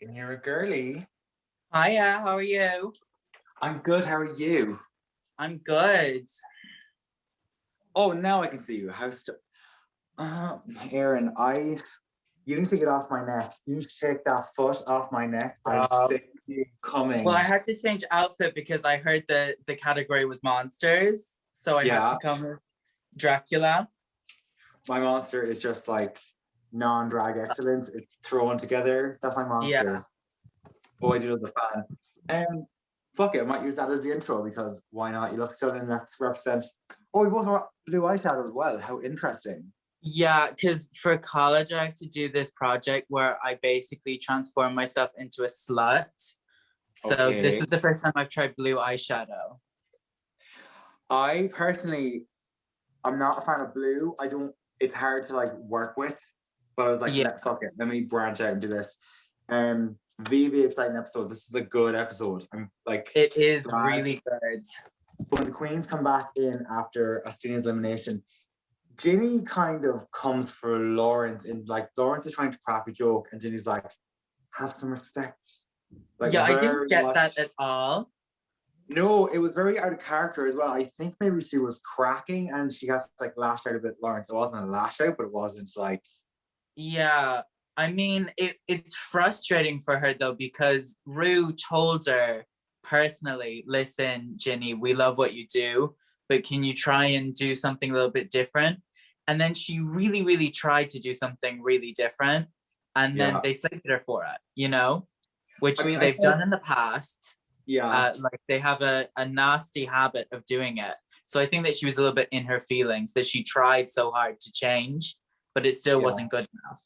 And you're a girly. Hiya, how are you? I'm good. How are you? I'm good. Oh, now I can see you. Uh, Erin, you need to get off my neck. You need to take that foot off my neck. I Uh, see you well, I coming. had to change outfit because I heard the category was monsters. So I had to Yeah, come with Dracula. my monster is just like non-drag excellence. It's thrown together. That's my Yeah. monster. Oh, I do love the fan. Fuck it, I might use that as the intro because why not? You look stunning. Let's represent. Oh, we both have blue eyeshadow as well. How interesting. Yeah, because for college, I have to do this project where I basically transform myself into a slut. So this Okay. is the first time I've tried blue eyeshadow. I personally, I'm not a fan of blue. I don't. It's hard to like work with, but I was like, Yeah, fuck it. Let me branch out and do this. Very exciting episode. This is a good episode. I'm like it is glad really good. when the queens come back in after Astinia's elimination. Ginny kind of comes for Lawrence, and like Lawrence is trying to crack a joke, and Ginny's like, "Have some respect." Like Yeah, I didn't very get much. that at all. No, it was very out of character as well. I think maybe she was cracking and she had to like lash out a bit, Lawrence. It wasn't a lash out, but it wasn't like. Yeah, I mean, it's frustrating for her though, because Rue told her personally, listen, Ginny, we love what you do, but can you try and do something a little bit different? And then she really, really tried to do something really different. And then Yeah. they slated her for it, you know, which I mean, I they've said, done in the past. yeah, Like they have a nasty habit of doing it. So I think that she was a little bit in her feelings that she tried so hard to change, but it still yeah. wasn't good enough.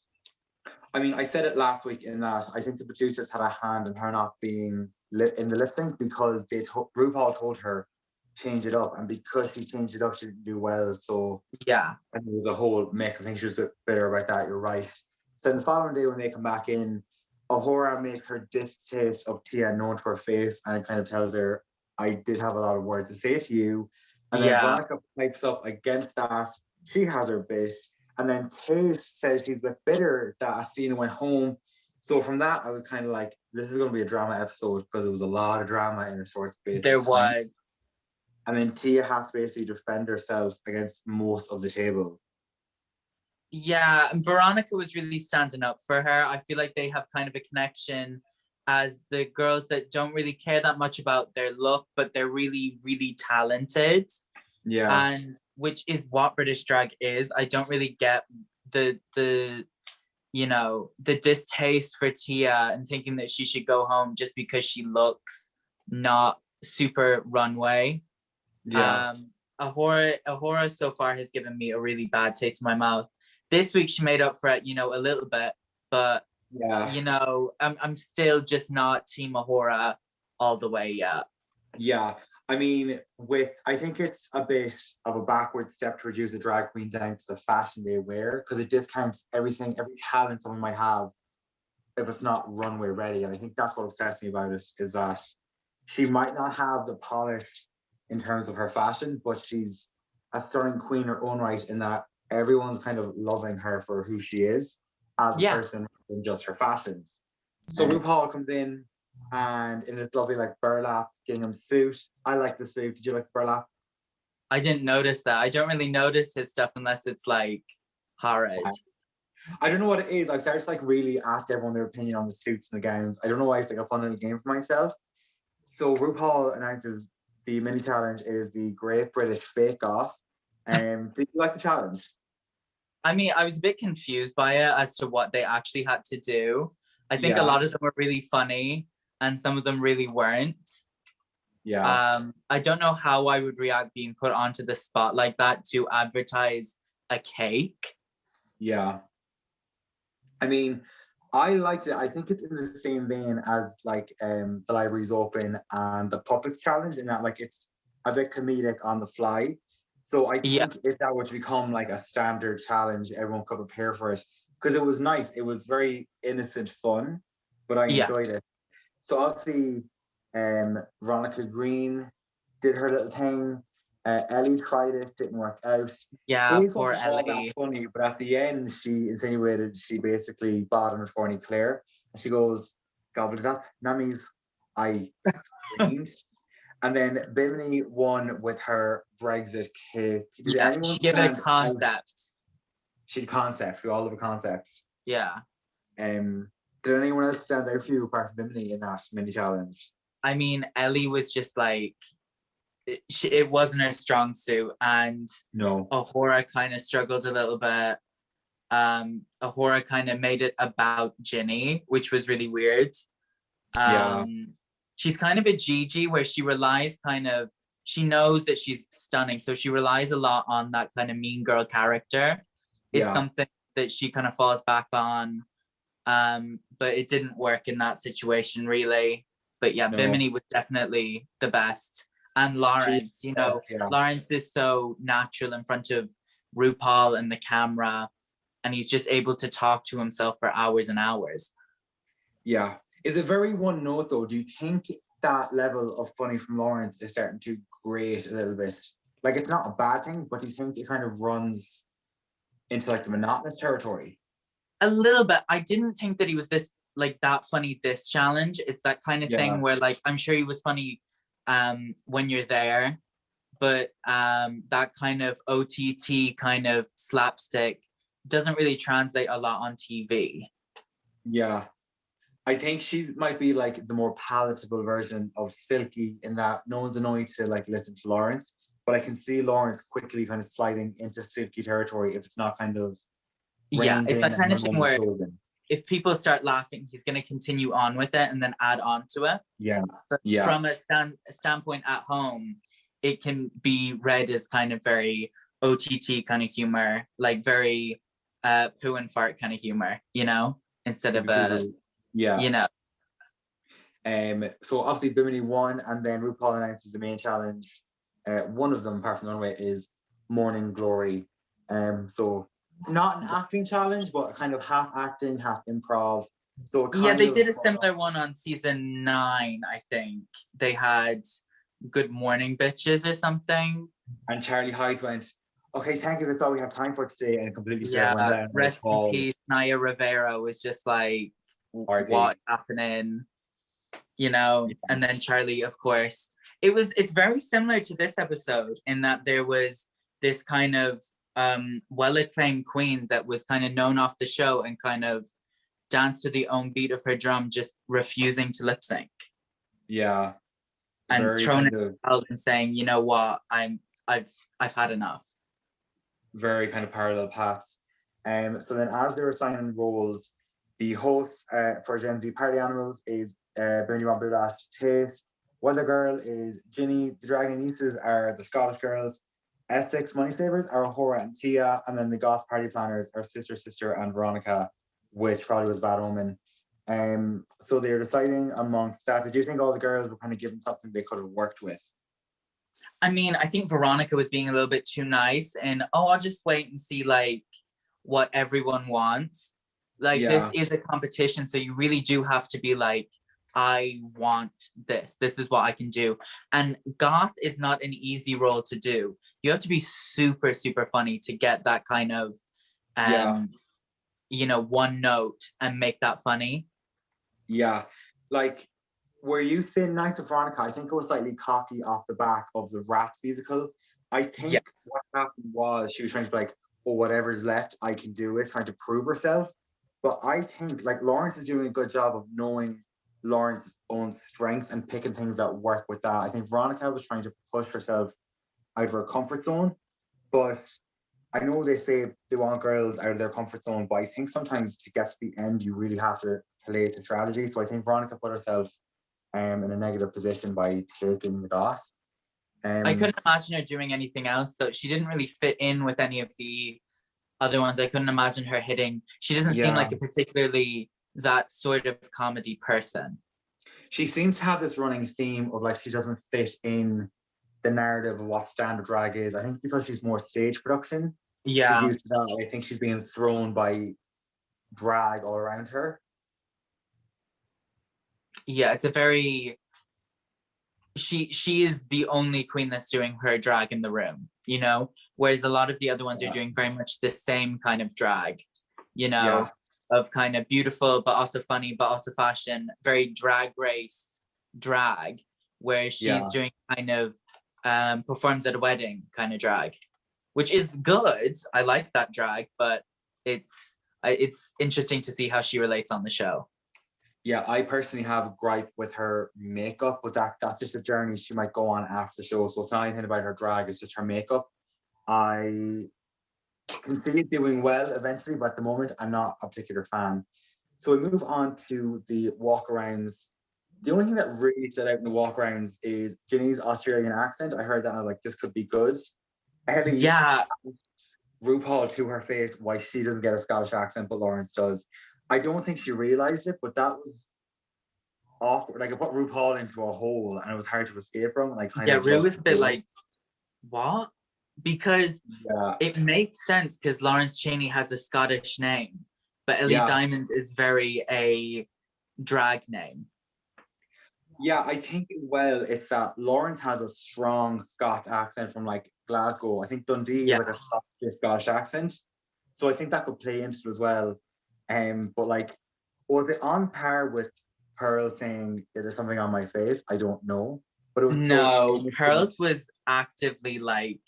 I mean, I said it last week in that I think the producers had a hand in her not being in the lip sync because RuPaul told her change it up, and because she changed it up, she didn't do well. So Yeah. I think it was a whole mix. I think she was a bit bitter about that. You're right. So the following day when they come back in, Ahura makes her distaste of Tia known to her face, and it kind of tells her, "I did have a lot of words to say to you." And then Yeah. Veronica pipes up against that. She has her bit. And then Taze says she's a bit bitter that Astina went home. So from that, I was kind of like, this is going to be a drama episode because there was a lot of drama in a short space There of time. was. And then Tia has to basically defend herself against most of the table. Yeah, and Veronica was really standing up for her. I feel like they have kind of a connection as the girls that don't really care that much about their look, but they're really, really talented. Yeah. And which is what British drag is. I don't really get the the distaste for Tia and thinking that she should go home just because she looks not super runway. Yeah. Ahura so far has given me a really bad taste in my mouth. This week she made up for it, a little bit, but Yeah. I'm still just not Team Ahura all the way yet. Yeah. I mean, I think it's a bit of a backward step to reduce a drag queen down to the fashion they wear because it discounts everything, every talent someone might have if it's not runway ready. And I think that's what obsessed me about it is that she might not have the polish in terms of her fashion, but she's a stunning queen in her own right in that everyone's kind of loving her for who she is as a Yeah, person than just her fashions. So RuPaul comes in and in this lovely like burlap gingham suit. I like the suit. Did you like the burlap? I didn't notice that. I don't really notice his stuff unless it's like horrid. I don't know what it is. I've started to like really ask everyone their opinion on the suits and the gowns. I don't know why it's like a fun little game for myself. So RuPaul announces the mini challenge is the Great British Fake Off. Did you like the challenge? I mean, I was a bit confused by it as to what they actually had to do. I think a Yeah. lot of them were really funny and some of them really weren't. Yeah. I don't know how I would react being put onto the spot like that to advertise a cake. Yeah. I mean, I liked it. I think it's in the same vein as like the library's open and the puppets challenge in that like it's a bit comedic on the fly. So I Yeah, think if that were to become like a standard challenge, everyone could prepare for it because it was nice. It was very innocent fun, but I yeah, enjoyed it. So obviously, Veronica Green did her little thing. Ellie tried it, didn't work out. yeah, Taze poor wasn't all that Ellie. funny, but at the end, she insinuated she basically bottomed for Claire. And she goes, gobbled it up. Namis, I screamed. And then Bimini won with her Brexit cake. Did Yeah, anyone she gave it a stand out? concept. She had concept. We all love a concept. Yeah. Um, did anyone else stand out for you apart from Bimini in that mini challenge? I mean, Ellie was just like, it wasn't her strong suit, and No. Ahura kind of struggled a little bit. Ahura kind of made it about Ginny, which was really weird. Yeah. She's kind of a Gigi where she relies she knows that she's stunning, so she relies a lot on that kind of mean girl character. It's Yeah. something that she kind of falls back on, but it didn't work in that situation really. But yeah, No. Bimini was definitely the best. And She Lawrence, was, yeah. Lawrence is so natural in front of RuPaul and the camera, and he's just able to talk to himself for hours and hours. Yeah. Is it very one note though? Do you think that level of funny from Lawrence is starting to grate a little bit? Like it's not a bad thing, but do you think it kind of runs into like the monotonous territory? A little bit. I didn't think that he was that funny this challenge. It's that kind of Yeah. thing where like I'm sure he was funny when you're there, but that kind of OTT kind of slapstick doesn't really translate a lot on TV. Yeah. I think she might be like the more palatable version of Silky in that no one's annoyed to like listen to Lawrence, but I can see Lawrence quickly kind of sliding into Silky territory if it's not kind of Yeah, reined it's in that and kind her of thing moment where chosen. if people start laughing, he's going to continue on with it and then add on to it. Yeah, But yeah, from a standpoint at home, it can be read as kind of very OTT kind of humor, like very poo and fart kind of humor, instead of yeah. you know. So obviously Bimini won, and then RuPaul announces the main challenge. One of them, apart from the runway, is Morning Glory. So not an acting challenge, but kind of half acting, half improv. So it Yeah, kind they of did a similar one on season 9, I think. They had Good Morning Bitches or something. and Charlie Hyde went, okay, thank you, that's all we have time for today, and completely shut everyone Yeah, down. rest in peace. Naya Rivera was just like, RP. what happening? Yeah. And then Charlie, of course. It's very similar to this episode in that there was this kind of well-acclaimed queen that was kind of known off the show and kind of danced to the own beat of her drum, just refusing to lip sync. Yeah. And Very throwing kind it of out and saying, you know what, I've had enough. very kind of parallel paths. So then as they were signing roles, the host for Gen Z Party Animals is Bernie Van Budash Taste. Weather Girl is Ginny. The Dragon Nieces are the Scottish Girls. Essex Money Savers are Hora and Tia. And then the Goth Party Planners are Sister and Veronica, which probably was Bad Omen. So they're deciding amongst that. Did you think all the girls were kind of given something they could have worked with? I mean, I think Veronica was being a little bit too nice and, I'll just wait and see like what everyone wants. Like this Yeah. is a competition, so you really do have to be like, I want this. This is what I can do. And goth is not an easy role to do. You have to be super, super funny to get that kind of Yeah. one note and make that funny. Yeah. Like, were you saying nice with Veronica? I think it was slightly cocky off the back of the Rats musical. I think Yes. what happened was she was trying to be like, oh, whatever's left, I can do it, trying to prove herself. But I think like Lawrence is doing a good job of knowing Laurence's own strength and picking things that work with that. I think Veronica was trying to push herself out of her comfort zone. But I know they say they want girls out of their comfort zone, but I think sometimes to get to the end, you really have to play to strategy. So I think Veronica put herself in a negative position by taking the goth. I Um, couldn't imagine her doing anything else though. She didn't really fit in with any of the other ones. I couldn't imagine her hitting. She doesn't seem yeah, like a particularly that sort of comedy person. she seems to have this running theme of like she doesn't fit in the narrative of what standard drag is. I think because she's more stage production, she's Yeah. used to that. I think she's being thrown by drag all around her. Yeah, it's a very she is the only queen that's doing her drag in the room, whereas a lot of the other ones are Yeah, doing very much the same kind of drag, you yeah. know. of kind of beautiful, but also funny, but also fashion, very drag race drag, where she's Yeah. doing kind of performs at a wedding kind of drag, which is good. I like that drag, but it's interesting to see how she relates on the show. Yeah, I personally have a gripe with her makeup, but that's just a journey she might go on after the show. So it's not anything about her drag, it's just her makeup. I can see it doing well eventually, but at the moment, I'm not a particular fan. So we move on to the walkarounds. The only thing that really stood out in the walkarounds is Ginny's Australian accent. I heard that and I was like, this could be good. Ellie, Yeah, RuPaul to her face why she doesn't get a Scottish accent, but Lawrence does. I don't think she realized it, but that was awkward. Like it put RuPaul into a hole and it was hard to escape from. And I kind yeah, of Rue loved was a bit it. like, what? Because Yeah, it makes sense because Lawrence Chaney has a Scottish name, but Ellie yeah, Diamond is very a drag name. yeah. I think it's that Lawrence has a strong Scots accent from like Glasgow. I think Dundee is Yeah. like a soft Scottish accent, so I think that could play into it as well. But like, was it on par with Pearl saying, "Is there something on my face?" I don't know, but it was so No, innocent. Pearls was actively like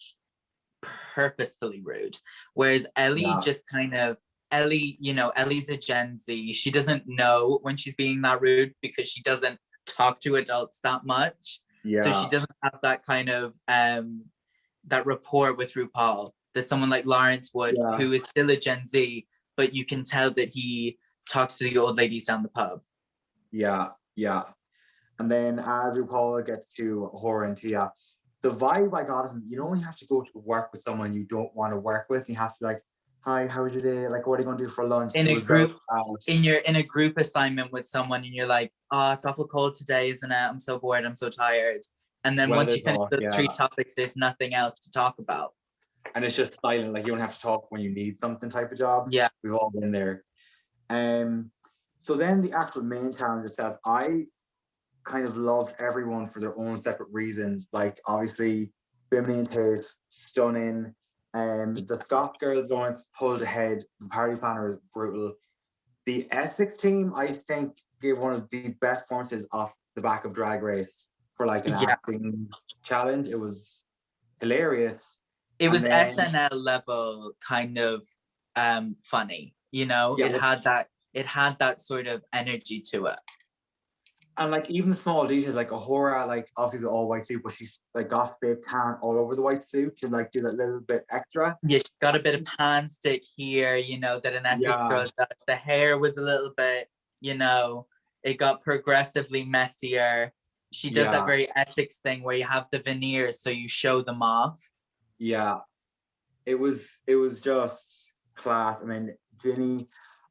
purposefully rude, whereas Ellie Yeah, just kind of Ellie, Ellie's a Gen Z. She doesn't know when she's being that rude because she doesn't talk to adults that much. So she yeah, doesn't have that kind of that rapport with RuPaul that someone like Lawrence would, yeah, who is still a Gen Z, but you can tell that he talks to the old ladies down the pub. yeah, yeah. And then as RuPaul gets to Horror and Tia, the vibe I got from, when you have to go to work with someone you don't want to work with, you have to be like, hi, how was your day? Like, what are you going to do for lunch? In It a was very group, in a group assignment with someone, and you're like, oh, it's awful cold today, isn't it? I'm so bored, I'm so tired. And then once weather you finish talk, those yeah. three topics, there's nothing else to talk about. And it's just silent, like you don't have to talk when you need something type of job. Yeah. We've all been there. So then the actual main challenge itself, I kind of loved everyone for their own separate reasons. Like obviously, Bimini and Tace, stunning. The Scots girls going pulled ahead. The party planner is brutal. The Essex team, I think, gave one of the best performances off the back of Drag Race for like an Yeah. acting challenge. It was hilarious. It And was then SNL level kind of funny, yeah, it had that sort of energy to it. and like even the small details, like Ahura, like obviously the all white suit, but she's like got fake tan all over the white suit to like do that little bit extra. Yeah, she got a bit of pan stick here, that an Essex Yeah, girl does. The hair was a little bit, it got progressively messier. She does that yeah, very Essex thing where you have the veneers so you show them off. yeah. It was just class. I mean, Ginny,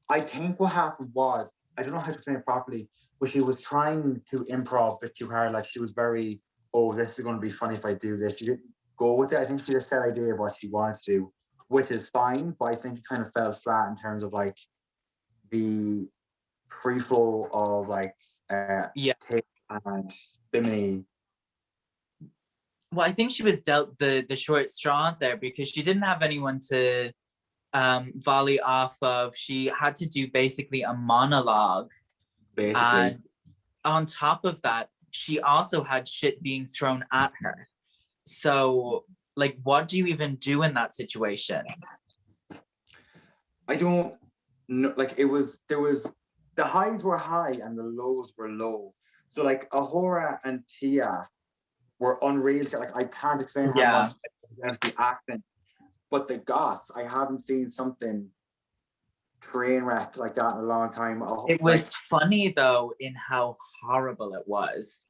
I think what happened was, I don't know how to explain it properly, but she was trying to improv a bit too hard. Like she was very, oh, this is going to be funny if I do this. She didn't go with it. I think she just said idea of what she wanted to do, which is fine. But I think it kind of fell flat in terms of like the free flow of like Yeah. tape and Bimini. Well, I think she was dealt the short straw there because she didn't have anyone to volley off of. She had to do basically a monologue. Basically. And on top of that, she also had shit being thrown at her. So, like, what do you even do in that situation? I don't know. Like there was the highs were high and the lows were low. So like Ahura and Tia were unreal. Like I can't explain how Yeah. much the accent, but the Goths, I haven't seen something train wreck like that in a long time. It Like was funny though in how horrible it was.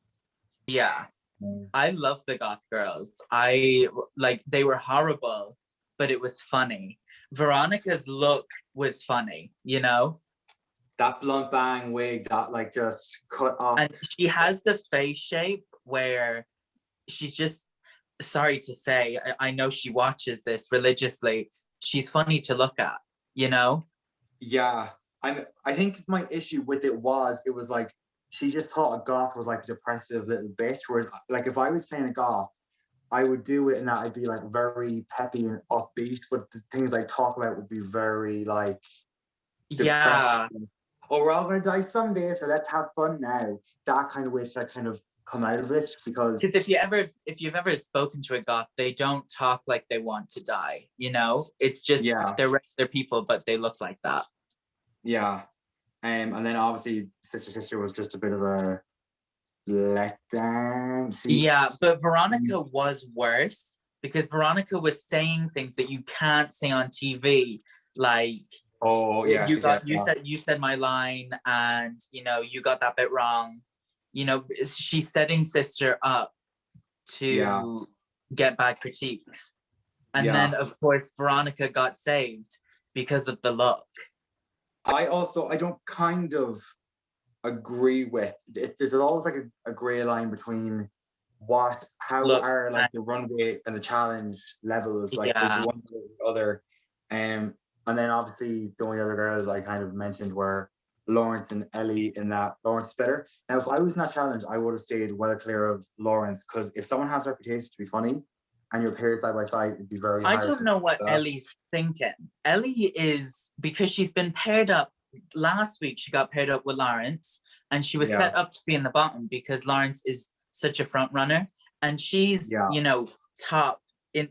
Yeah. I love the goth girls. I like they were horrible, but it was funny. Veronica's look was funny. that blunt bang wig that like just cut off. And she has the face shape where she's just sorry to say, I know she watches this religiously. She's funny to look at. Yeah. I think my issue with it was like she just thought a goth was like a depressive little bitch. Whereas like if I was playing a goth, I would do it and that I'd be like very peppy and upbeat, but the things I talk about would be very like Yeah, Oh, we're all gonna die someday, so let's have fun now. That kind of wish I kind of come out of it because because if you've ever spoken to a goth, they don't talk like they want to die. You know, it's just yeah, they're regular people, but they look like that. yeah. And then obviously Sister was just a bit of a letdown. Yeah, but Veronica was worse because Veronica was saying things that you can't say on TV, like Oh yeah, she said that. you said my line, and you know you got that bit wrong. You know, she's setting Sister up Yeah, to get bad critiques, and yeah. then of course Veronica got saved because of the look. I don't kind of agree with it. There's always like a gray line between how Look, are like the runway and the challenge levels, like is yeah, one or the other. And then obviously the only other girls I kind of mentioned were Lawrence and Ellie. In that Lawrence is better. Now if I was in that challenge I would have stayed well clear of Lawrence, because if someone has a reputation to be funny and you're paired side by side, it'd be very I hard don't to know what that. Ellie's thinking. Ellie is, because she's been paired up last week, she got paired up with Lawrence, and she was Yeah, set up to be in the bottom because Lawrence is such a front runner, and she's, yeah, you know, top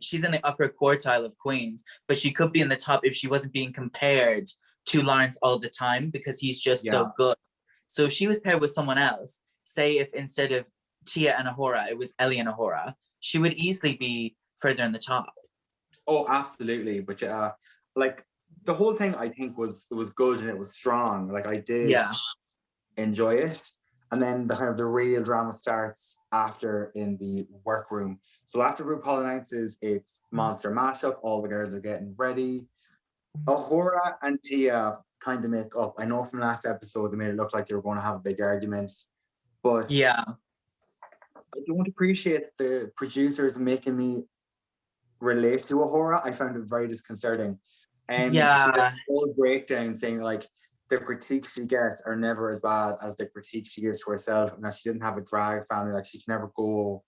she's in the upper quartile of queens, but she could be in the top if she wasn't being compared to Lawrence all the time because he's just yeah. so good. So if she was paired with someone else, say if instead of Tia and Ahura, it was Ellie and Ahura, she would easily be further in the top. Oh, absolutely. But yeah, like the whole thing I think was good and it was strong. Like I did Yeah. enjoy it. And then the kind of the real drama starts after in the workroom. So after RuPaul announces it's monster mashup, all the girls are getting ready. Ahura and Tia kind of make up. I know from last episode they made it look like they were going to have a big argument, but Yeah. I don't appreciate the producers making me relate to Ahura. I found it very disconcerting. And she did a Yeah. whole breakdown saying like the critiques she gets are never as bad as the critiques she gives to herself, and that she doesn't have a drag family, like she can never go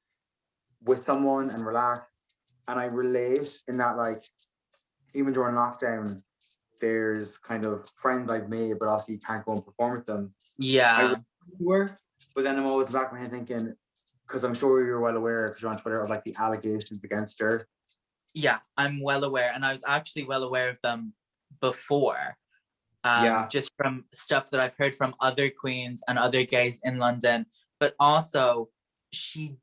with someone and relax. And I relate in that, like, even during lockdown, there's kind of friends I've made, but also you can't go and perform with them. I Yeah. relate to her, but then I'm always back in my head thinking, because I'm sure you're well aware, because you're on Twitter, of like the allegations against her. Yeah, I'm well aware. And I was actually well aware of them before. Yeah, Just from stuff that I've heard from other queens and other gays in London. But also, she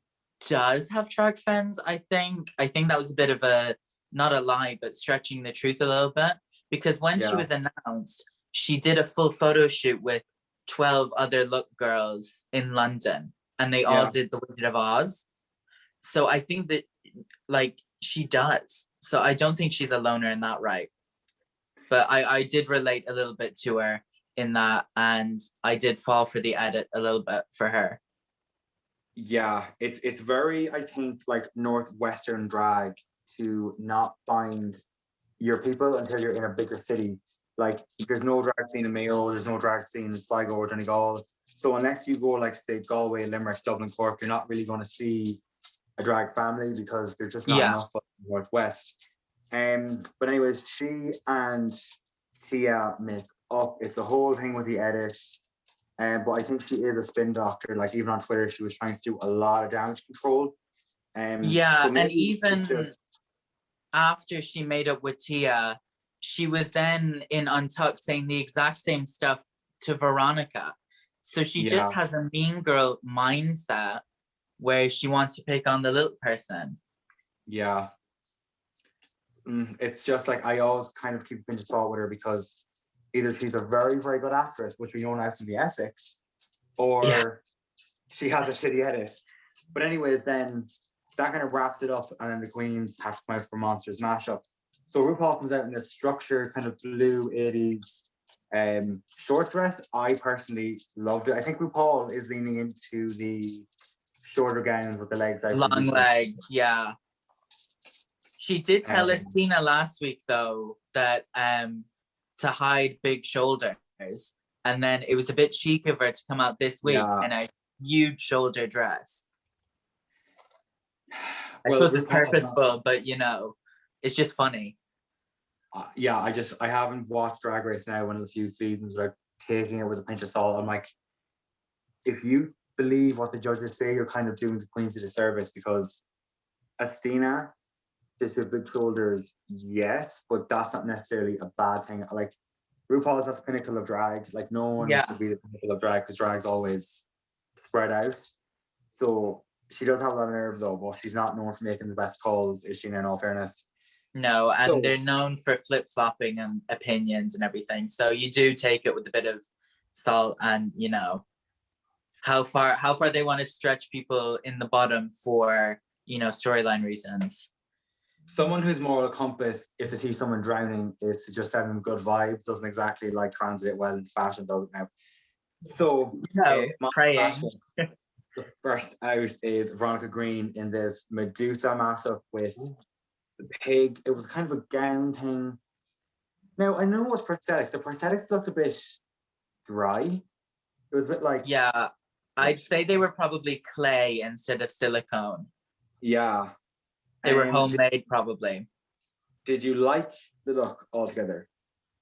does have drag fans, I think. I think that was a bit of a, not a lie, but stretching the truth a little bit. Because when she yeah, was announced, she did a full photo shoot with 12 other look girls in London, and they all yeah. did the Wizard of Oz. So I think that, like, she does. So I don't think she's a loner in that, right? But I did relate a little bit to her in that, and I did fall for the edit a little bit for her. Yeah, it's very, I think, like Northwestern drag to not find your people until you're in a bigger city. Like there's no drag scene in Mayo, there's no drag scene in Sligo or Donegal. So unless you go like say Galway, Limerick, Dublin, Cork, you're not really going to see a drag family because there's just not Yeah. enough of the Northwest. But anyways, she and Tia make up. It's a whole thing with the edit. But I think she is a spin doctor. Like even on Twitter, she was trying to do a lot of damage control. Yeah, So and maybe it's even just after she made up with Tia, she was then in Untucked saying the exact same stuff to Veronica. So she yeah, just has a mean girl mindset where she wants to pick on the little person. yeah. It's just like I always kind of keep a pinch of salt with her because either she's a very, very good actress, which we know now from the Essex, Yeah. or she has a shitty edit. But anyways, then that kind of wraps it up, and then the Queens have to come out for Monsters mashup. So RuPaul comes out in this structured kind of blue 80s short dress. I personally loved it. I think RuPaul is leaning into the shorter gowns with the legs out. Long legs, yeah. She did tell us, Tina, last week though, that to hide big shoulders, and then it was a bit chic of her to come out this week Yeah. in a huge shoulder dress. I Well, suppose it's RuPaul, purposeful, but you know, it's just funny. Yeah, I haven't watched Drag Race now, one of the few seasons, like taking it with a pinch of salt. I'm like, if you believe what the judges say, you're kind of doing the queens a disservice, because Athena, does have big shoulders, yes, but that's not necessarily a bad thing. Like RuPaul's at the pinnacle of drag. Like no one Yeah. needs to be the pinnacle of drag, because drag's always spread out. So she does have a lot of nerve though, but she's not known for making the best calls, is she, in all fairness? No, and So they're known for flip-flopping and opinions and everything. So you do take it with a bit of salt, and how far they want to stretch people in the bottom for, storyline reasons. someone who's moral compass, if they see someone drowning, is to just send them good vibes. Doesn't exactly like translate well into fashion, does it now? So my Praying. fashion, the first out is Veronica Green in this Medusa mashup with the pig. It was kind of a gown thing. Now I know it was prosthetics. The prosthetics looked a bit dry. It was a bit like, Yeah, I'd say they were probably clay instead of silicone. yeah. They were Did, homemade, probably. did you like the look altogether?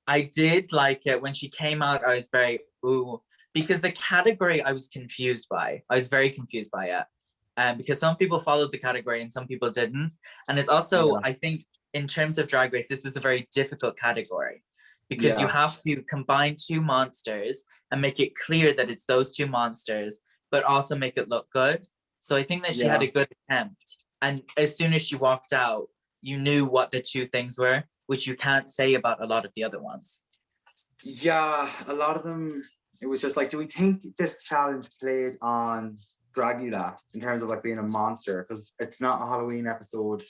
I did like it. When she came out, I was very, ooh, because the category I was confused by. I was very confused by it. Because some people followed the category and some people didn't. And it's also, Yeah, I think, in terms of Drag Race, this is a very difficult category, because you yeah, have to combine two monsters and make it clear that it's those two monsters, but also make it look good. So I think that she had yeah. a good attempt. And as soon as she walked out, you knew what the two things were, which you can't say about a lot of the other ones. Yeah, a lot of them, it was just like, do we think this challenge played on Dragula in terms of like being a monster? Because it's not a Halloween episode.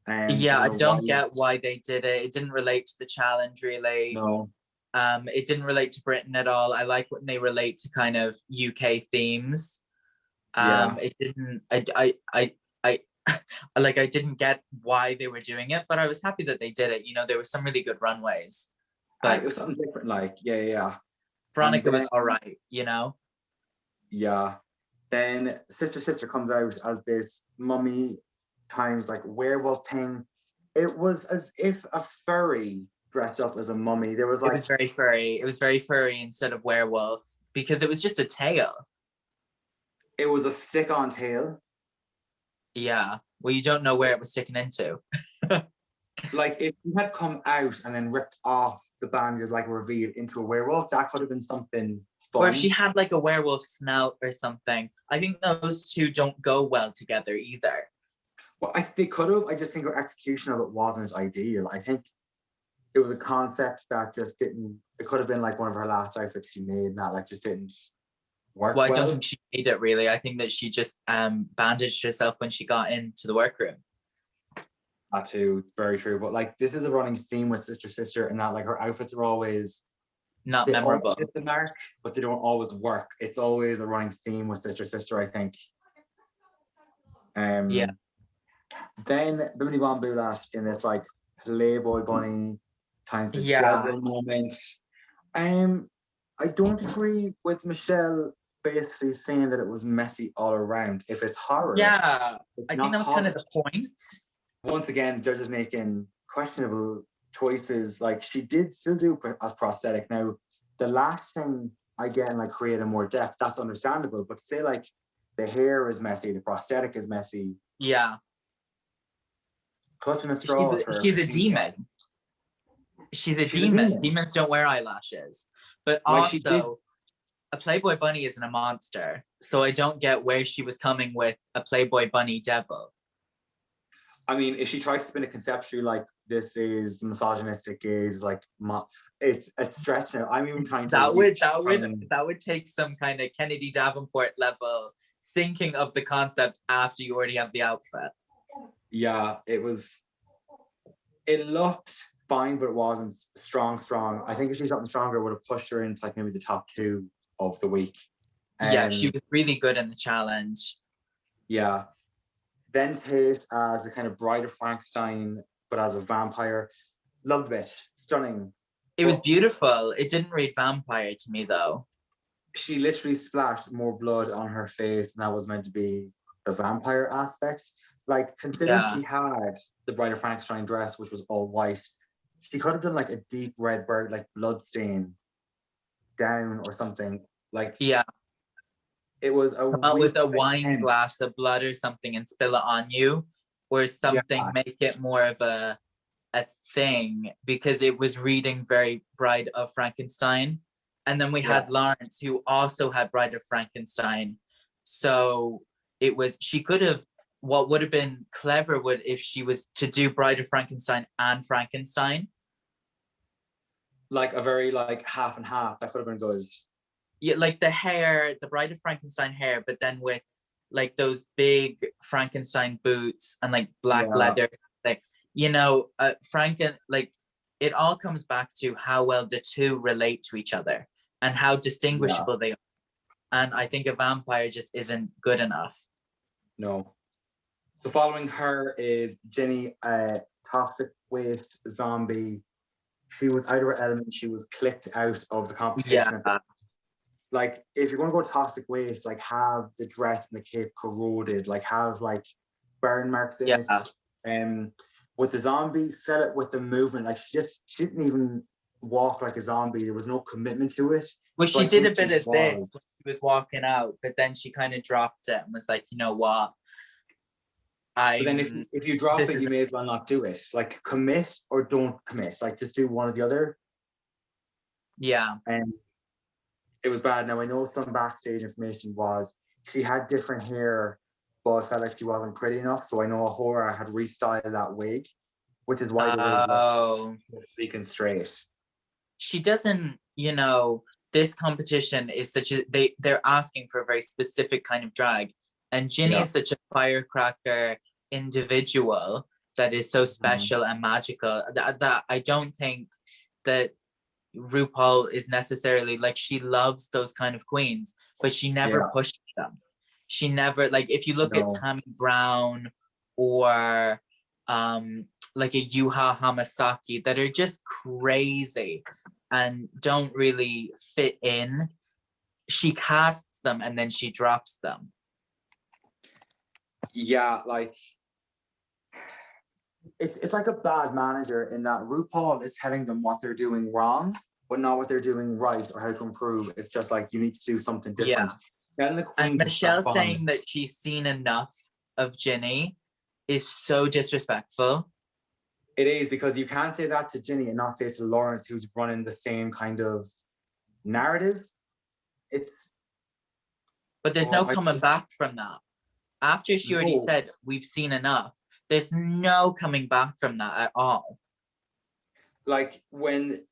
And I Yeah, don't I know why. don't get why they did it. It didn't relate to the challenge really. No. It didn't relate to Britain at all. I like when they relate to kind of UK themes. Yeah. It didn't. I like. I didn't get why they were doing it, but I was happy that they did it. There were some really good runways, It but was something different, like, yeah, yeah, yeah. And Veronica was then, all right. yeah. Then Sister Sister comes out as this mummy times like werewolf thing. It was as if a furry dressed up as a mummy. There was It like, was very furry. It was very furry instead of werewolf, because it was just a tail. it was a stick-on tail. Yeah. Well, you don't know where it was sticking into. Like if he had come out and then ripped off the bandages like revealed into a werewolf, that could have been something Or if she fun. had like a werewolf snout or something. I think those two don't go well together either. Well, they could have. I just think her execution of it wasn't ideal. I think it was a concept that just didn't. It could have been like one of her last outfits she made, and that like just didn't Well, work I don't well. think she made it really. I think that she just bandaged herself when she got into the workroom. That too, very true. But like this is a running theme with Sister Sister, and that like her outfits are always Not they always memorable. hit the mark, but they don't always work. It's always a running theme with Sister Sister, I think. Yeah. Then Bimini Bon Bulash in this like Playboy Bunny times the Yeah. devil moment. I don't agree with Michelle basically saying that it was messy all around. If it's horror, Yeah. it's I think not that was kind of polished. the point. Once again, the judges making questionable choices. Like she did still do a prosthetic. Now, the last thing I get in like creating more depth, that's understandable. But to say like the hair is messy, the prosthetic is messy, Yeah. clutching at She's straws a, for she's a demon. She's a she's a demon. demon. Demons don't wear eyelashes. But Like she did. also, a Playboy bunny isn't a monster. So I don't get where she was coming with a Playboy bunny devil. I mean, if she tried to spin it conceptually, like this is misogynistic gaze, like it's stretching it. I'm even trying to That would reach that would from, that would take some kind of Kennedy Davenport level thinking of the concept after you already have the outfit. yeah, it looked fine, but it wasn't strong. I think if she's something stronger, it would have pushed her into like maybe the top 2 of the week. Yeah, she Um, was really good in the challenge. yeah. Then Tate as a kind of Bride of Frankenstein, but as a vampire. Loved it. Stunning. It was But beautiful. It didn't read vampire to me though. she literally splashed more blood on her face, and that was meant to be the vampire aspect. Like, considering Yeah. she had the Bride of Frankenstein dress, which was all white, she could have done like a deep red bird, like blood stain down or something. Like Yeah, it was a come out with weak a wine attempt. glass of blood or something and spill it on you, or Yeah, something, make it more of a thing, because it was reading very Bride of Frankenstein. And then we yeah. had Lawrence, who also had Bride of Frankenstein. So it was, she could have, what would have been clever would if she was to do Bride of Frankenstein and Frankenstein. Like a very like half and half. That could have been good. Yeah, like the hair, the Bride of Frankenstein hair, but then with like those big Frankenstein boots and like black Yeah, leather, like Franken, like it all comes back to how well the two relate to each other and how yeah. distinguishable they are. And I think a vampire just isn't good enough. No. So following her is Jenny, a toxic waste zombie. She was out of her element. She was clicked out of the Yeah, competition. Like, if you're going to go toxic waste, like have the dress and the cape corroded, like have like burn marks in yeah. it. With the zombie, set it with the movement. Like she didn't even walk like a zombie. There was no commitment to it. Well, So she I did think a she bit of this was. when she was walking out, but then she kind of dropped it and was like, you know what? But then I'm if you drop this it, is you may as well not do it. Like commit or don't commit. Like just do one or the other. yeah. And it was bad. Now I know some backstage information was she had different hair, but I felt like she wasn't pretty enough. So I know Ahura had restyled that wig, which is why the wig looked Oh, freaking straight. she doesn't, this competition is such a they're asking for a very specific kind of drag. And Ginny Yeah. is such a firecracker individual that is so Mhm. special and magical that I don't think that RuPaul is necessarily like, she loves those kind of queens, but she never Yeah. pushed them. She never, like, if you look at No. Tammy Brown or like a Yuha Hamasaki that are just crazy and don't really fit in, she casts them and then she drops them. Yeah, like it's like a bad manager in that RuPaul is telling them what they're doing wrong, but not what they're doing right or how to improve. It's just like you need to do something Yeah. different. Telling the And queen to Michelle strap on. saying that she's seen enough of Ginny is so disrespectful. It is, because you can't say that to Ginny and not say it to Lawrence, who's running the same kind of narrative. It's But there's no coming back from that. After she already no, said, we've seen enough, there's no coming back from that at all. like when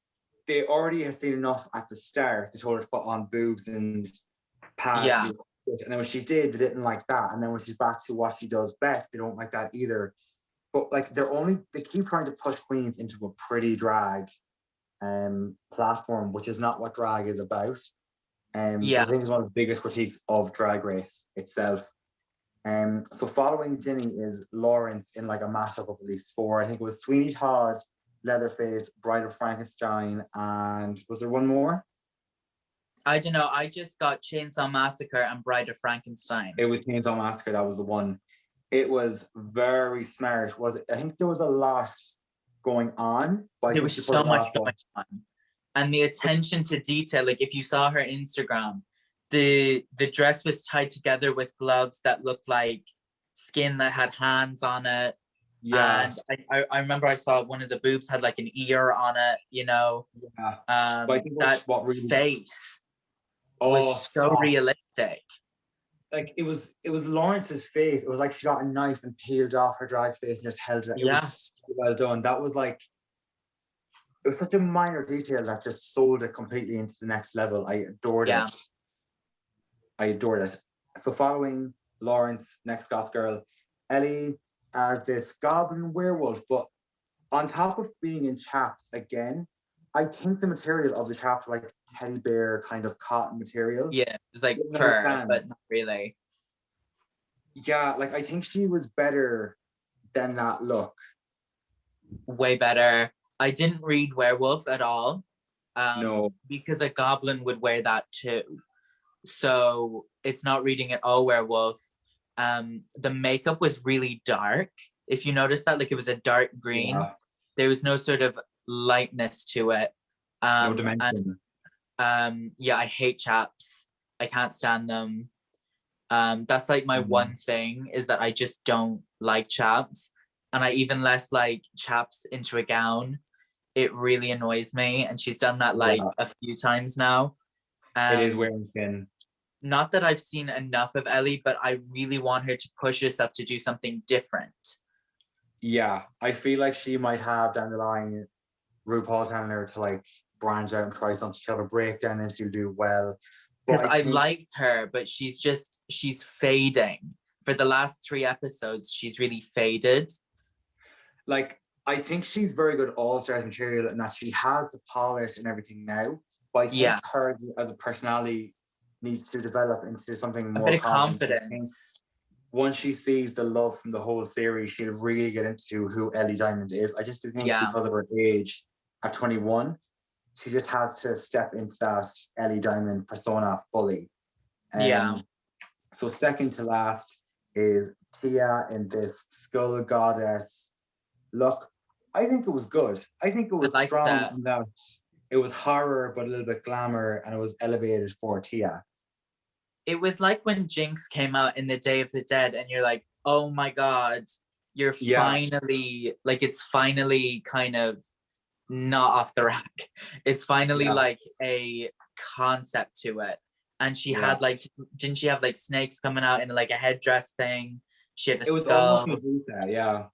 they already have seen enough at the start, they told her to put on boobs and pads. Yeah. And then when she did, they didn't like that. And then when she's back to what she does best, they don't like that either. But like they keep trying to push queens into a pretty drag platform, which is not what drag is about. Which I Yeah. think is one of the biggest critiques of Drag Race itself. So following Ginny is Lawrence in like a mashup of at least four. I think it was Sweeney Todd, Leatherface, Bride of Frankenstein, and was there one more? I don't know. I just got Chainsaw Massacre and Bride of Frankenstein. It was Chainsaw Massacre. That was the one. It was very smart. Was it? I think there was a lot going on, but I There think was she put so it much off. going on. And the attention to detail, like if you saw her Instagram, the dress was tied together with gloves that looked like skin that had hands on it. Yeah, And I remember I saw one of the boobs had like an ear on it, yeah. But I think that what really face oh was so stop. realistic. Like it was Lawrence's face. It was like she got a knife and peeled off her drag face and just held it. It Yeah. was so well done. That was like it was such a minor detail that just sold it completely into the next level. I adored Yeah. it. I adored it. So following Lawrence, next Scots girl, Ellie as this goblin werewolf, but on top of being in chaps again, I think the material of the chaps were like teddy bear kind of cotton material. Yeah. It was like Didn't fur, understand. but not really. Yeah, like I think she was better than that look. Way better. I didn't read werewolf at all. No. Because a goblin would wear that too. So it's not reading at all werewolf. The makeup was really dark. If you notice that, like it was a dark green. Yeah. There was no sort of lightness to it. No And dimension. yeah, I hate chaps. I can't stand them. That's like my Mm. one thing, is that I just don't like chaps. And I even less like chaps into a gown. It really annoys me. And she's done that like Yeah, a few times now. it is Um, wearing thin. Not that I've seen enough of Ellie, but I really want her to push herself to do something different. Yeah, I feel like she might have down the line RuPaul telling her to like branch out and try something. She'll have a breakdown and she'll do well. But Because I I think like her, but she's fading. For the last 3 episodes, she's really faded. like I think she's very good all-stars material and that she has the polish and everything now. But I think Yeah, her as a personality needs to develop into something a bit more of confident. I think confidence. once she sees the love from the whole series, she'll really get into who Ellie Diamond is. I just think Yeah, because of her age at 21, she just has to step into that Ellie Diamond persona fully. yeah. So second to last is Tia in this Skull Goddess look. I think it was good. I think it I was liked strong it. in that it was horror but a little bit glamour and it was elevated for Tia. It was like when Jinx came out in the Day of the Dead, and you're like, oh my god, you're Yeah, finally like, it's finally kind of not off the rack. It's finally yeah, like a concept to it. And she yeah. had like, didn't she have like snakes coming out in like a headdress thing? She had a It was almost skull. Medusa, yeah.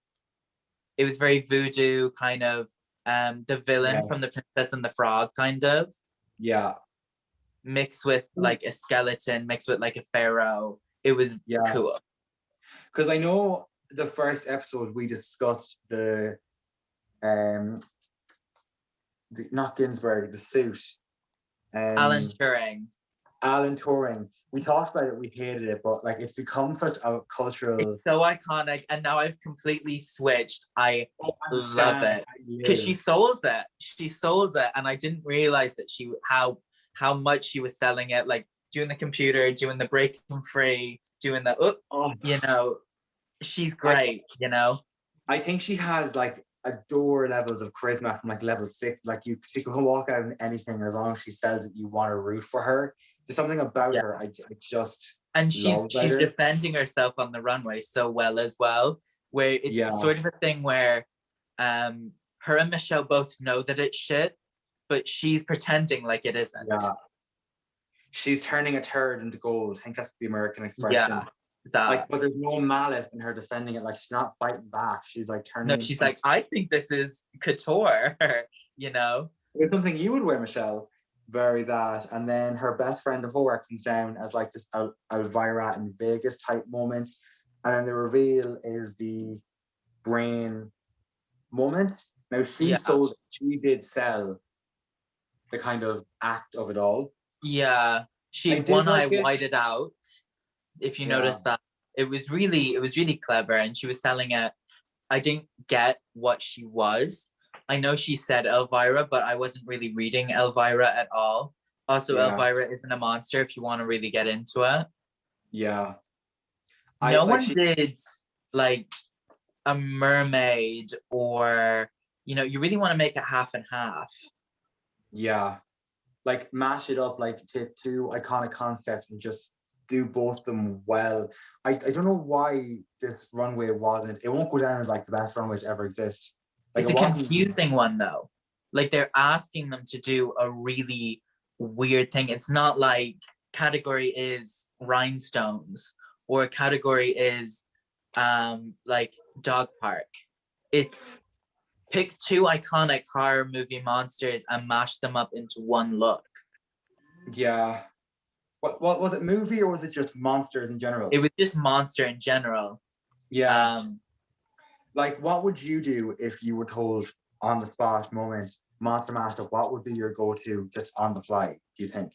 It was very voodoo kind of. The villain Yeah, from The Princess and the Frog kind of, yeah, mixed with like a skeleton, mixed with like a pharaoh. It was yeah. cool. Because I know the first episode we discussed um not Ginsberg, the suit. Alan Um Turing. Alan Turing. We talked about it, we hated it, but like it's become such a cultural. It's so iconic, and now I've completely switched. I Oh, I love understand it how you because she live. sold it. She sold it, and I didn't realize that how much she was selling it. Like doing the computer, doing the break free, doing the Oh, you know, she's I great. You know, I think she has like adore levels of charisma from like level 6. Like she can walk out in anything as long as she says that you want to root for her. There's something about yeah. her I just And love about she's her. defending herself on the runway so well as well. Where it's Yeah, sort of a thing where, her and Michelle both know that it's shit, but she's pretending like it isn't. yeah. She's turning a turd into gold. I think that's the American expression. Yeah, that. Like, but there's no malice in her defending it. Like she's not fighting back. She's like No, turning into she's something. like, I think this is couture, you know? It's something you would wear, Michelle. Very that. And then her best friend of Howard comes down as like this Elvira in Vegas type moment. And then the reveal is the brain moment. Now Yeah, she did sell the kind of act of it all. yeah. She I had did one like eye it. whited out. If you Yeah. notice that, it was really clever, and she was selling it. I didn't get what she was. I know she said Elvira, but I wasn't really reading Elvira at all. Also, Yeah. Elvira isn't a monster if you want to really get into it. Yeah. I No like one she did like a mermaid, or you really want to make it half and half. yeah. Like mash it up like to two iconic concepts and just do both of them well. I don't know why this runway wasn't. It won't go down as like the best runway to ever exist. Like It's it a wasn't. confusing one though. Like they're asking them to do a really weird thing. It's not like category is rhinestones, or category is like dog park. It's pick two iconic horror movie monsters and mash them up into one look. Yeah. What was it? Movie or was it just monsters in It general? was just monster in general. Yeah. Um, Like what would you do if you were told on the spot moment monster mashup? What would be your go-to just on the fly? Do you think?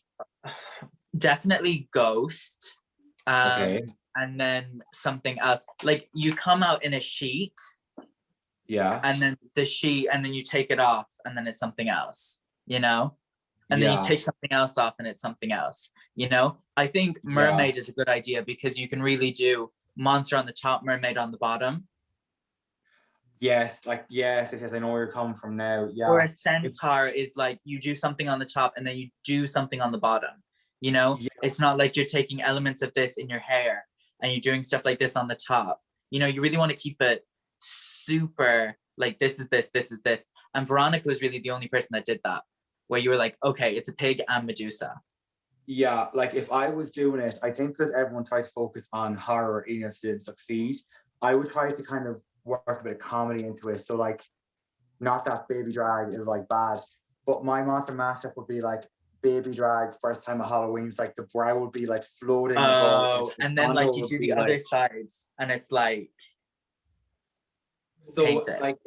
Definitely Ghost. Okay. And then something else. Like you come out in a sheet, Yeah. and then the sheet, and then you take it off, and then it's something else, you know? And then you Yeah. take something else off, and it's something else, you know? I think Yeah. mermaid is a good idea because you can really do monster on the top, mermaid on the bottom. Yes, like yes, I know where you're coming from now. Or Yeah. a centaur is like you do something on the top and then you do something on the bottom. You know, Yeah, it's not like you're taking elements of this in your hair and you're doing stuff like this on the top. You know, you really want to keep it super like this is this, this is this. And Veronica was really the only person that did that, where you were like, okay, it's a pig and Medusa. yeah. Like if I was doing it, I think because everyone tries to focus on horror, even if it didn't succeed, I would try to kind of work a bit of comedy into it. So like, not that baby drag is like bad, but my monster mashup would be like baby drag first time at Halloween's like the brow would be like floating above, like Oh, the and then like contour you would do be the other like sides and it's like so painted. like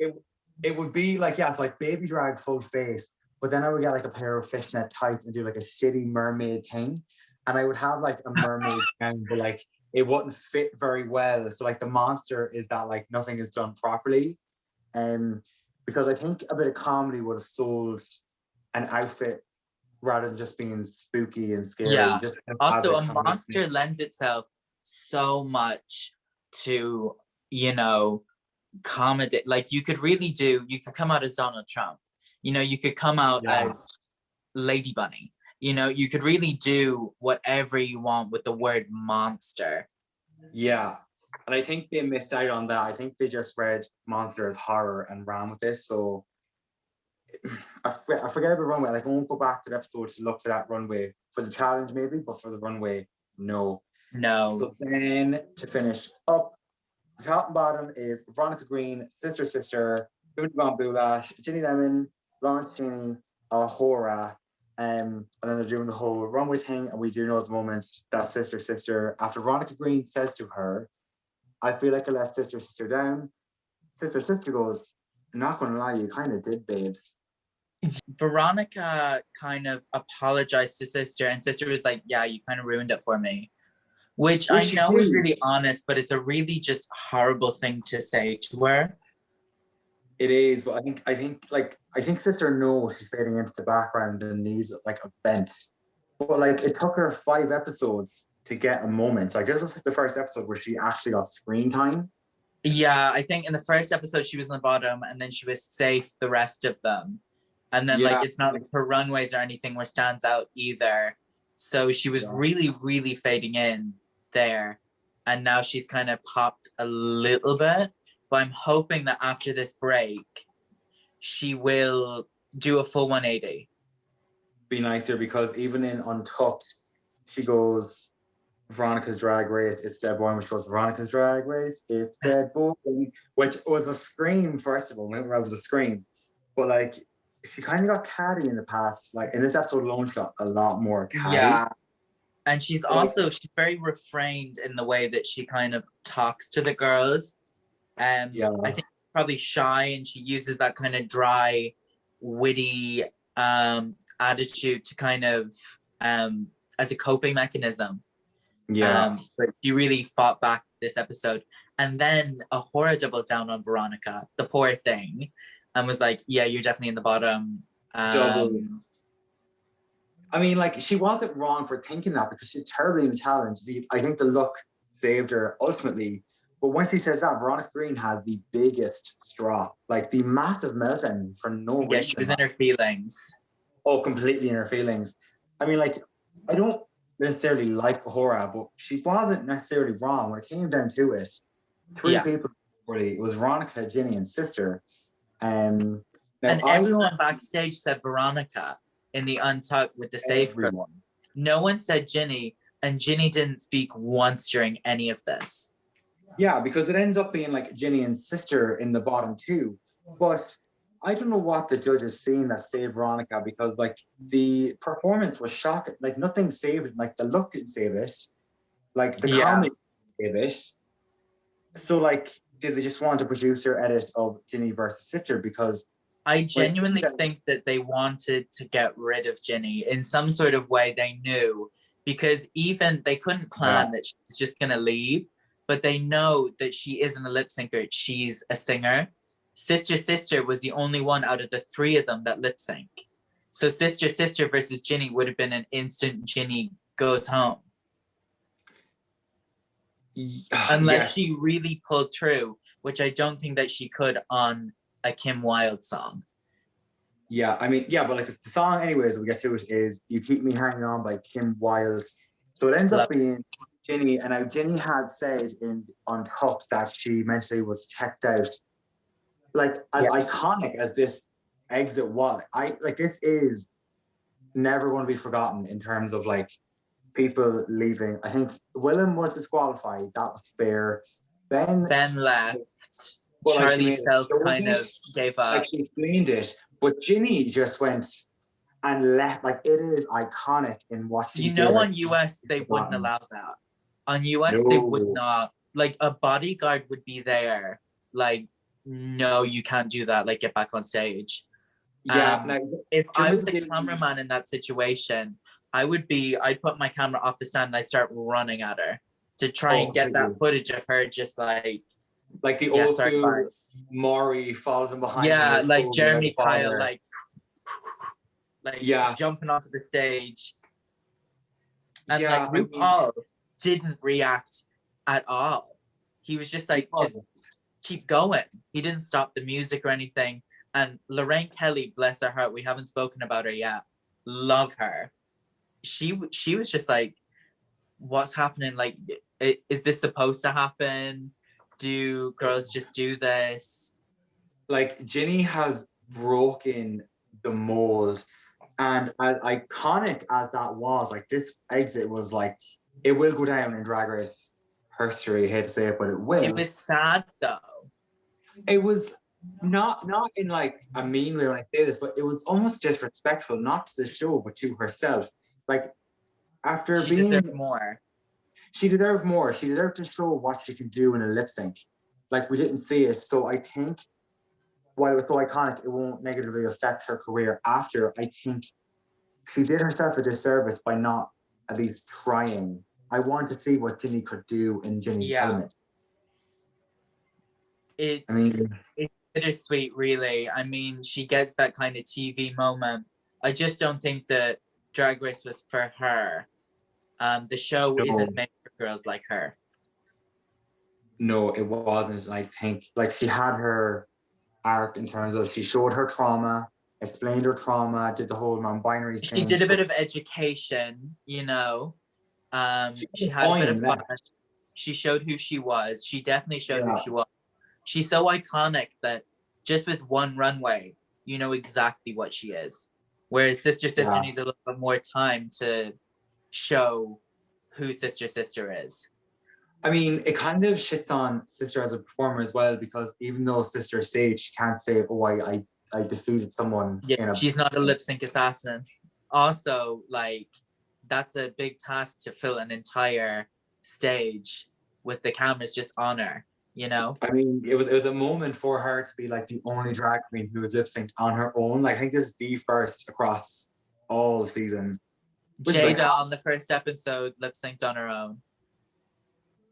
it would be like yeah, it's like baby drag full face, but then I would get like a pair of fishnet tights and do like a shitty mermaid thing, and I would have like a mermaid gown, but like it wouldn't fit very well. So like the monster is that like nothing is done properly. Um, because I think a bit of comedy would have sold an outfit rather than just being spooky and scary. Yeah. Just have Also, a a comedy. monster lends itself so much to, you know, comedy. Like you could come out as Donald Trump. You know, you could come out Yeah, as Lady Bunny. You know, you could really do whatever you want with the word monster. yeah. And I think they missed out on that. I think they just read monster as horror and ran with this. So I forget about runway. Like I won't go back to the episode to look for that runway for the challenge maybe, but for the runway, no. No, So then to finish up, the top and bottom is Veronica Green, Sister Sister, Boonty Von Boulash, Ginny Lemon, Lawrence Cheney, Ahura, and then they're doing the whole runway thing. And we do know at the moment that Sister Sister, after Veronica Green says to her, I feel like I let Sister Sister down. Sister Sister goes, not gonna lie, you kind of did, babes. Veronica kind of apologized to Sister, and Sister was like, "Yeah, you kind of ruined it for me," which I Which she know is did. really honest, but it's a really just horrible thing to say to her. It is, but I think Sister knows she's fading into the background and needs like a vent. But like it took her 5 episodes to get a moment. Like this was the first episode where she actually got screen time. Yeah, I think in the first episode she was in the bottom, and then she was safe the rest of them. And then like Yeah, it's not like her runways or anything where stands out either. So she was yeah. really, really fading in there. And now she's kind of popped a little bit. But I'm hoping that after this break, she will do a full 180. Be nicer because even in Untucked, she goes Veronica's Drag Race, it's dead boring, which goes Veronica's Drag Race, it's dead boring, which was a scream, first of all. Remember, it was a scream. But like she kind of got catty in the past. Like in this episode alone, she got a lot more catty. Yeah. And she's But like, also she's very refrained in the way that she kind of talks to the girls. yeah, I think she's probably shy and she uses that kind of dry, witty attitude to kind of as a coping mechanism. yeah. But she really fought back this episode. And then Ahura doubled down on Veronica, the poor thing, and was like, yeah, you're definitely in the bottom. Double. I mean, like she wasn't wrong for thinking that because she's terribly in the challenge. I think the look saved her ultimately. But when she says that, Veronica Green has the biggest straw, like the massive meltdown for no Yeah, she reason. was in her feelings. Oh, completely in her feelings. I mean, like, I don't necessarily like Ahura, but she wasn't necessarily wrong when it came down to it. Three Yeah. people really. It was Veronica, Ginny, and Sister. Now And I everyone backstage said Veronica in the Untucked with the safe girl. everyone. No one said Ginny, and Ginny didn't speak once during any of this. Yeah, because it ends up being like Ginny and Sister in the bottom two. But I don't know what the judges seen that saved Veronica because like the performance was shocking. Like nothing saved it. Like the look didn't save it. Like the Yeah. comedy didn't save it. So like did they just want a producer edit of Ginny versus Sister? Because I when it came genuinely down, think that they wanted to get rid of Ginny in some sort of way. They knew because even they couldn't yeah, plan that she's just gonna leave, but they know that she isn't a lip syncer, she's a singer. Sister Sister was the only one out of the three of them that lip sync. So Sister Sister versus Ginny would have been an instant Ginny goes home. Unless Yes. she really pulled through, which I don't think that she could on a Kim Wilde song. Yeah, I mean, yeah, but like the song, anyways, we get to it is "You Keep Me Hanging On" by Kim Wilde. So it ends Love up being Ginny, and now Ginny had said in on Tucked that she mentally was checked out. Like as Yeah. iconic as this exit was, I like this is never going to be forgotten in terms of like people leaving. I think Willem was disqualified. That was fair. Ben, Ben left. well, like she Charlie made a Self show of kind it, of gave like up. she explained it, but Ginny just went and left. Like it is iconic in what she You did. know, Like on US, they wouldn't forgotten. allow that. On US, they would No, not. Like, a bodyguard would be there. Like, no, you can't do that. Like, get back on stage. yeah. Like, If do you I remember was a cameraman in that situation, I'd put my camera off the stand and I'd start running at her to try oh, and get completely. that footage of her just Like the yeah, old sorry, bye. school Maury following behind Yeah, her, like totally out Jeremy of Kyle, fire. Yeah, jumping onto the stage. And like yeah. I mean, RuPaul didn't react at all. He was just like, just keep going. He didn't stop the music or anything. And Lorraine Kelly, bless her heart, we haven't spoken about her yet. Love her. She was just like, what's happening? Like, is this supposed to happen? Do girls just do this? like Ginny has broken the mold, and as iconic as that was, like this exit was like it will go down in Drag Race history. I hate to say it, but it It will. was sad though. It was not in like a mean way when I say this, but it was almost disrespectful, not to the show, but to herself. Like after She deserved being, more. she deserved more. She deserved to show what she can do in a lip sync. Like we didn't see it, so I think while it was so iconic, it won't negatively affect her career after. I think she did herself a disservice by not at least trying. I want to see what Ginny could do in Ginny's Yeah. element. I It's mean, bittersweet, really. I mean, she gets that kind of TV moment. I just don't think that Drag Race was for her. The show no, isn't made for girls like her. no, it wasn't. And I think like she had her arc in terms of she showed her trauma, explained her trauma, did the whole non-binary She thing. did a bit of education, you know. She She was had a fine bit in of fun. that. She showed who she was. She definitely showed who Yeah, she was. She's so iconic that just with one runway, you know exactly what she is. Whereas Sister Sister yeah. needs a little bit more time to show who Sister Sister is. I mean, it kind of shits on Sister as a performer as well because even though Sister stage, she can't say, "Oh, I defeated someone Yeah, in a." she's not a lip sync assassin. Also, like, that's a big task to fill an entire stage with the cameras just on her, you know? I mean, it was a moment for her to be like the only drag queen who was lip synced on her own. Like, I think this is the first across all seasons, which is like Jada on the first episode lip synced on her own.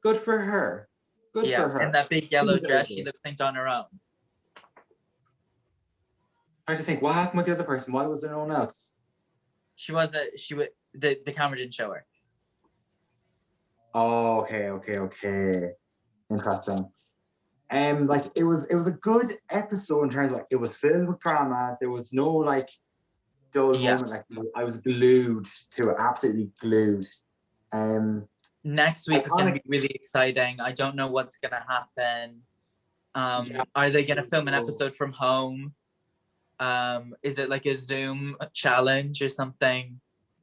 good for her. Good Yeah, for her. in that big She yellow dress, deserves she it. lip synced on her own. Trying to think, what happened with the other person? Why was there no one else? The camera didn't show her. Oh, okay. Interesting. Like it was a good episode in terms of like it was filled with drama. There was no like dull Yeah. moment. Like I was glued to it, absolutely glued. Next week is going to Iconic. be really exciting. I don't know what's going to happen. Yeah. Are they going to film an episode from home? Is it like a Zoom challenge or something?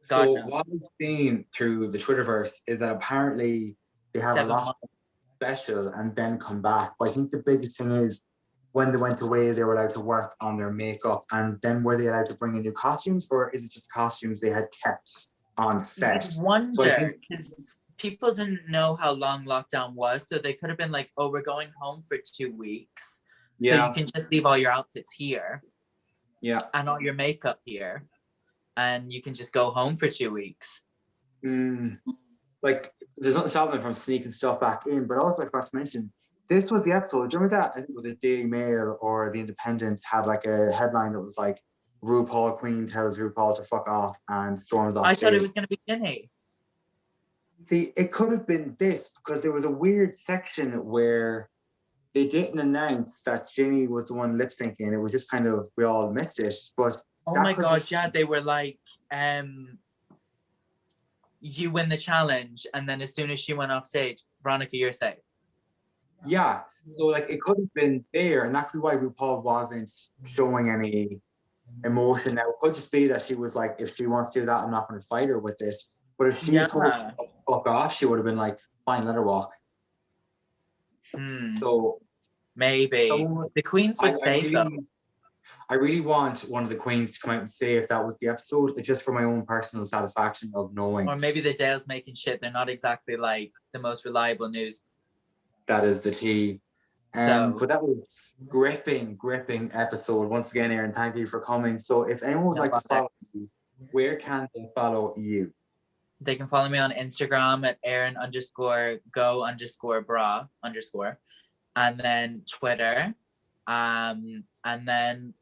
God So knows. what I've seen through the Twitterverse is that apparently they have a 7 lot months. special and then come back. But I think the biggest thing is when they went away, they were allowed to work on their makeup, and then were they allowed to bring in new costumes, or is it just costumes they had kept on set? You'd So I wonder, think because people didn't know how long lockdown was, so they could have been like, oh, we're going home for 2 weeks. So you yeah, can just leave all your outfits here yeah. and all your makeup here, and you can just go home for 2 weeks. Like there's nothing stopping them from sneaking stuff back in. But also I forgot to mention, this was the episode. Do you remember that? I think it was a Daily Mail or the Independent had like a headline that was like RuPaul Queen tells RuPaul to fuck off and storms off I thought it stage. was going to be Ginny. See, it could have been this because there was a weird section where they didn't announce that Ginny was the one lip syncing. It was just kind of, we all missed it. But Oh that my could God, have, yeah, they were like, you win the challenge, and then as soon as she went off stage, Veronica, you're safe. yeah. So like it could have been there, and that could be why RuPaul wasn't showing any emotion. Now it could just be that she was like, if she wants to do that, I'm not going to fight her with it. But if she had told her Yeah. to fuck off, she would have been like, fine, let her walk. So Maybe. someone, The queens I, would I say so. really, I really want one of the queens to come out and say if that was the episode, just for my own personal satisfaction of knowing Or maybe the Dale's making shit. They're not exactly like the most reliable news. that is the tea. So, But that was gripping episode. Once again, Erin, thank you for coming. So if anyone would no like to bother. follow you, where can they follow you? They can follow me on Instagram at Erin_Go_Bragh_. And then Twitter. And then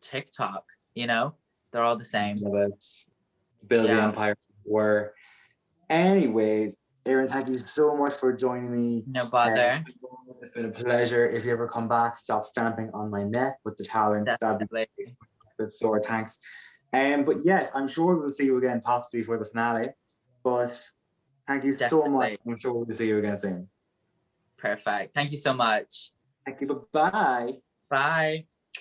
TikTok, you know? They're all the same. Love it. Build the Yeah. empire were. Anyways, Erin, thank you so much for joining me. No bother. It's been a pleasure. If you ever come back, stop stamping on my neck with the talent. That'd Definitely. be good. Sore thanks. But yes, I'm sure we'll see you again, possibly for the finale. But thank you so much. Definitely. I'm sure we'll see you again soon. Perfect. Thank you so much. Thank you. Bye-bye. Bye.